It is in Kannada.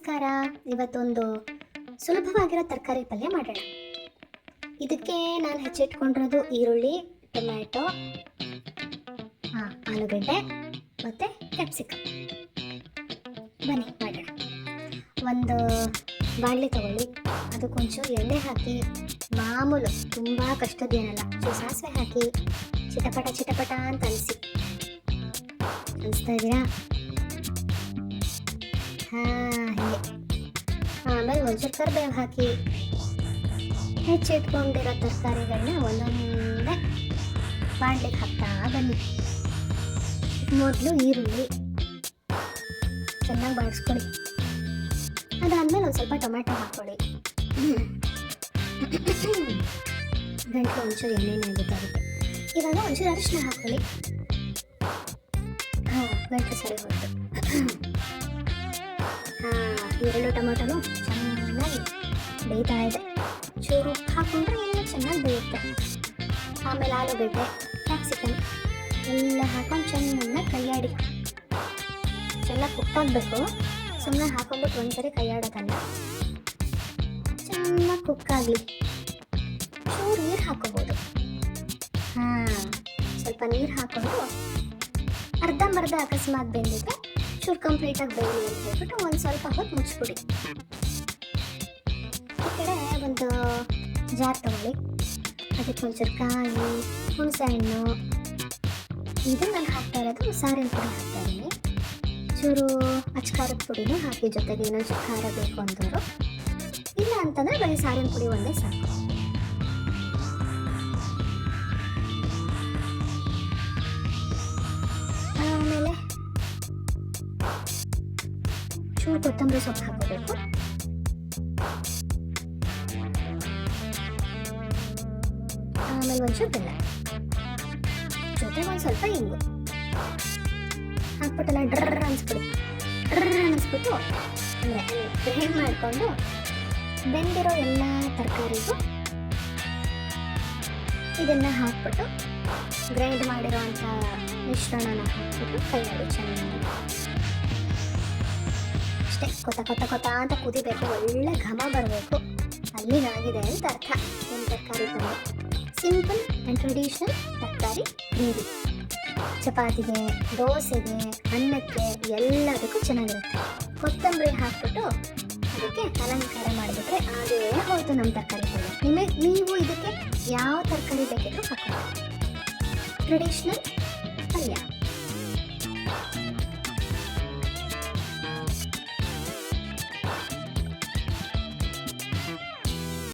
ನಮಸ್ಕಾರ. ಇವತ್ತೊಂದು ಸುಲಭವಾಗಿರೋ ತರಕಾರಿ ಪಲ್ಯ ಮಾಡೋಣ. ಇದಕ್ಕೆ ನಾನು ಹೆಚ್ಚಿಟ್ಕೊಂಡಿರೋದು ಈರುಳ್ಳಿ, ಟೊಮ್ಯಾಟೊ, ಆಲೂಗಡ್ಡೆ ಮತ್ತು ಕ್ಯಾಪ್ಸಿಕಮ್. ಬನ್ನಿ ಮಾಡೋಣ. ಒಂದು ಬಾಣಲೆ ತಗೊಳ್ಳಿ, ಅದಕ್ಕೊಂಚೂರು ಎಣ್ಣೆ ಹಾಕಿ, ಮಾಮೂಲು ತುಂಬ ಕಷ್ಟದ್ದೇನಲ್ಲ, ಸಾಸಿವೆ ಹಾಕಿ ಚಿಟಪಟ ಅಂತ ಅನಿಸ್ತಾ ಇದ್ದೀರಾ? ಹೀಗೆ. ಆಮೇಲೆ ಒಂಚೂರು ಕರಿಬೇವು ಹಾಕಿ ಹೆಚ್ಚಿಟ್ಕೊಂಡಿರೋ ತರಕಾರಿಗಳನ್ನ ಒಂದೊಂದೇ ಬಾಣಲೆಗೆ ಹಾಕ್ತಾ ಬನ್ನಿ. ಮೊದಲು ಈರುಳ್ಳಿ ಚೆನ್ನಾಗಿ ಬಾಡಿಸ್ಕೊಳ್ಳಿ. ಅದಾದಮೇಲೆ ಒಂದು ಸ್ವಲ್ಪ ಟೊಮ್ಯಾಟೊ ಹಾಕ್ಕೊಳ್ಳಿ. ಗಂಟಲು ಒಂಚೂರು ಎಣ್ಣೆನೇ ಗೊತ್ತಾಗುತ್ತೆ. ಇವಾಗ ಒಂಚೂರು ಅರಿಶಿನ ಹಾಕ್ಕೊಳ್ಳಿ. ಗಂಟಲು ಸರಿ ಹೋಯ್ತು. ಈರುಳ್ಳಿ ಟೊಮೆಟೊನು ಚೆನ್ನಾಗಿ ಬೇಯ್ತಾ ಇದೆ. ಚೂರು ಉಪ್ಪು ಹಾಕ್ಕೊಂಡ್ರೆ ಇನ್ನೂ ಚೆನ್ನಾಗಿ ಬೇಯುತ್ತೆ. ಆಮೇಲೆ ಆಲೂಗಡ್ಡೆ, ಕ್ಯಾಪ್ಸಿಕಮ್ ಎಲ್ಲ ಹಾಕೊಂಡು ಚೆನ್ನಾಗಿ ಕೈಯಾಡಿ. ಚೆನ್ನಾಗಿ ಕುಕ್ಕಾಗಬೇಕು. ಸುಮ್ಮನೆ ಹಾಕೊಂಡ್ಬಿಟ್ಟು ಒಂದ್ಸರಿ ಕೈಯಾಡೋದಲ್ಲ, ಚೆನ್ನಾಗಿ ಕುಕ್ಕಾಗಲಿ. ಚೂರು ನೀರು ಹಾಕೋಬೋದು. ಸ್ವಲ್ಪ ನೀರು ಹಾಕ್ಕೊಂಡು ಅರ್ಧಂಬರ್ಧ ಅಕಸ್ಮಾತ್ ಬೆಂದಿದ್ರೆ ಚೂರು ಕಂಪ್ಲೀಟಾಗಿ ಬೇಯಲಿ ಅಂತ ಹೇಳ್ಬಿಟ್ಟು ಒಂದು ಸ್ವಲ್ಪ ಹೊತ್ತು ಮುಚ್ಚಿಬಿಡಿ. ಈ ಕಡೆ ಒಂದು ಜಾರ್ ತಗೊಳ್ಳಿ, ಅದಕ್ಕೆ ಒಂಚೂರು ಕಾಯಿ, ಹುಣಸೆ ಹಣ್ಣು, ಇದು ನಾನು ಹಾಕ್ತಾ ಇರೋದು ಸಾರಿನ ಪುಡಿ ಹಾಕ್ತಾ ಇದ್ದೀನಿ. ಚೂರು ಅಚ್ಕಾರದ ಪುಡಿನೂ ಹಾಕಿ ಜೊತೆಗೆ ಇನ್ನೊಂದು ಖಾರ ಬೇಕು ಅಂದವರು. ಇಲ್ಲ ಅಂತಂದರೆ ಬರೀ ಸಾರಿನ ಪುಡಿ ಒಂದೇ ಸಾಕು. ಆಮೇಲೆ ಚೂರು ಕೊತ್ತಂಬರಿ ಸೊಪ್ಪು ಹಾಕೋಬೇಕು. ಆಮೇಲೆ ಒಂಚೂರು ಬೆಲ್ಲ, ಜೊತೆಗೆ ಒಂದು ಸ್ವಲ್ಪ ಇಂಗು ಹಾಕ್ಬಿಟ್ಟೆಲ್ಲ ಡ್ರರ್ ಅನಿಸ್ಬಿಟ್ಟು ಅಂದರೆ ಗ್ರೈಂಡ್ ಮಾಡಿಕೊಂಡು ಬೆಂದಿರೋ ಎಲ್ಲ ತರಕಾರಿಗೂ ಇದನ್ನು ಹಾಕ್ಬಿಟ್ಟು ಗ್ರೈಂಡ್ ಮಾಡಿರೋ ಅಂಥ ಮಿಶ್ರಣನ ಹಾಕ್ಬಿಟ್ಟು ಕೈಯಾಡಿ ಚೆನ್ನಾಗಿ. ಅಷ್ಟೇ, ಕೊತ್ತ ಅಂತ ಕುದಿಬೇಕು, ಒಳ್ಳೆ ಘಮ ಬರಬೇಕು. ಅಲ್ಲಿಗಾಗಿದೆ ಅಂತ ಅರ್ಥ. ಒಂದು ತರಕಾರಿ ಪಲ್ಯ, ಸಿಂಪಲ್ ಆ್ಯಂಡ್ ಟ್ರೆಡಿಷನಲ್ ತರಕಾರಿ ಗ್ರೇವಿ. ಚಪಾತಿಗೆ, ದೋಸೆಗೆ, ಅನ್ನಕ್ಕೆ ಎಲ್ಲದಕ್ಕೂ ಚೆನ್ನಾಗಿರುತ್ತೆ. ಕೊತ್ತಂಬರಿ ಹಾಕ್ಬಿಟ್ಟು ಅದಕ್ಕೆ ಅಲಂಕಾರ ಮಾಡಿಬಿಟ್ರೆ ಅದೇ ಹೋಯ್ತು ನಮ್ಮ ತರಕಾರಿ ಪಲ್ಯ. ನೀವು ಇದಕ್ಕೆ ಯಾವ ತರಕಾರಿ ಬೇಕಿದ್ರೂ ಹಾಕೋಬೋದು. ಟ್ರೆಡಿಷನಲ್ ಪಲ್ಯ.